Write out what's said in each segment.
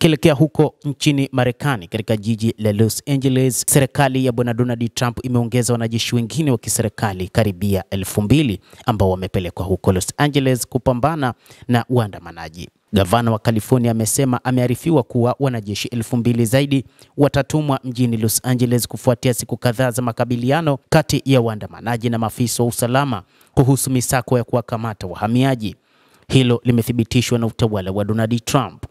Tukielekea huko nchini Marekani, katika jiji la Los Angeles, serikali ya bwana Donald Trump imeongeza wanajeshi wengine wa kiserikali karibia 2,000 ambao wamepelekwa huko Los Angeles kupambana na waandamanaji. Gavana wa California amesema amearifiwa kuwa wanajeshi 2,000 zaidi watatumwa mjini Los Angeles kufuatia siku kadhaa za makabiliano kati ya waandamanaji na maafisa wa usalama kuhusu misako ya kuwakamata wahamiaji. Hilo limethibitishwa na utawala wa Donald Trump.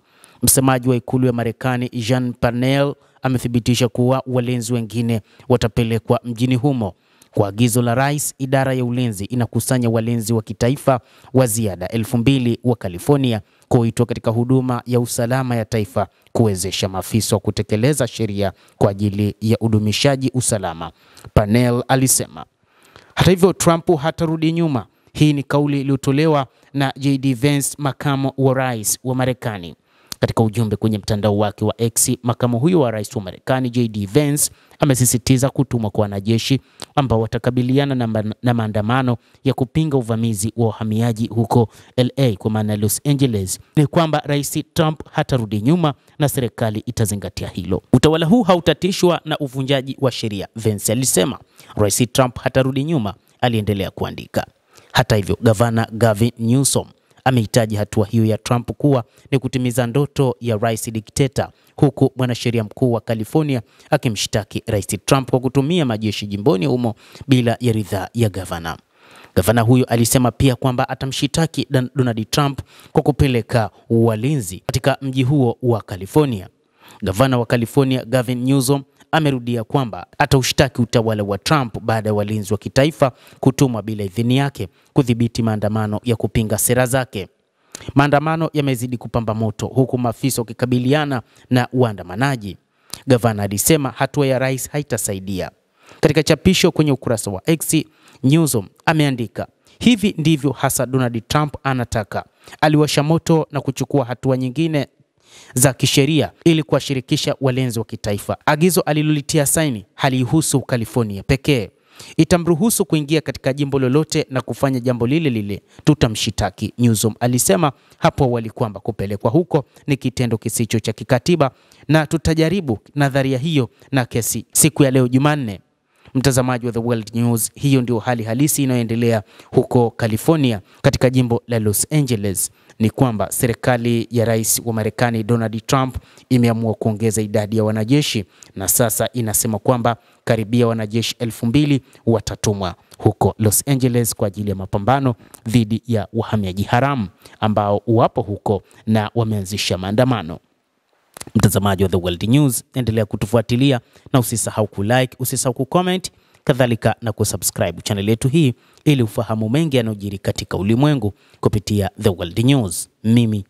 Msemaji wa ikulu ya Marekani Jan Parnell amethibitisha kuwa walinzi wengine watapelekwa mjini humo. Kwa agizo la rais, idara ya ulinzi inakusanya walinzi wa kitaifa wa ziada 2,000 wa California kuitwa katika huduma ya usalama ya taifa kuwezesha maafisa wa kutekeleza sheria kwa ajili ya udumishaji usalama, Parnell alisema. Hata hivyo, Trump hatarudi nyuma. Hii ni kauli iliyotolewa na JD Vance, makamu wa rais wa Marekani. Katika ujumbe kwenye mtandao wake wa X, makamu huyo wa rais wa Marekani JD Vance amesisitiza kutumwa kwa wanajeshi ambao watakabiliana na maandamano ya kupinga uvamizi wa wahamiaji huko LA kwa maana Los Angeles. Ni kwamba rais Trump hatarudi nyuma na serikali itazingatia hilo. Utawala huu hautatishwa na uvunjaji wa sheria, Vance alisema. Rais Trump hatarudi nyuma, aliendelea kuandika. Hata hivyo, gavana Gavin Newsom amehitaji hatua hiyo ya Trump kuwa ni kutimiza ndoto ya rais dikteta, huku mwanasheria mkuu wa California akimshtaki rais Trump kwa kutumia majeshi jimboni humo bila ya ridhaa ya gavana. Gavana huyo alisema pia kwamba atamshitaki Donald Trump kwa kupeleka walinzi katika mji huo wa California. Gavana wa California Gavin Newsom amerudia kwamba ataushtaki utawala wa Trump baada ya walinzi wa kitaifa kutumwa bila idhini yake kudhibiti maandamano ya kupinga sera zake. Maandamano yamezidi kupamba moto huku maafisa wakikabiliana na waandamanaji. Gavana alisema hatua ya rais haitasaidia. Katika chapisho kwenye ukurasa wa X, Newsom ameandika, hivi ndivyo hasa Donald Trump anataka. Aliwasha moto na kuchukua hatua nyingine za kisheria ili kuwashirikisha walinzi wa kitaifa. Agizo alilolitia saini halihusu California pekee. Itamruhusu kuingia katika jimbo lolote na kufanya jambo lile lile. Tutamshitaki, Newsom alisema hapo awali kwamba kupelekwa huko ni kitendo kisicho cha kikatiba na tutajaribu nadharia hiyo na kesi siku ya leo Jumanne. Mtazamaji wa The World News, hiyo ndio hali halisi inayoendelea huko California katika jimbo la Los Angeles. Ni kwamba serikali ya rais wa Marekani Donald Trump imeamua kuongeza idadi ya wanajeshi na sasa inasema kwamba karibia wanajeshi 2,000 watatumwa huko Los Angeles kwa ajili ya mapambano dhidi ya wahamiaji haramu ambao wapo huko na wameanzisha maandamano. Mtazamaji wa The World News, endelea kutufuatilia na usisahau kulike, usisahau kucomment, kadhalika na kusubscribe channel yetu hii ili ufahamu mengi yanayojiri katika ulimwengu kupitia The World News. Mimi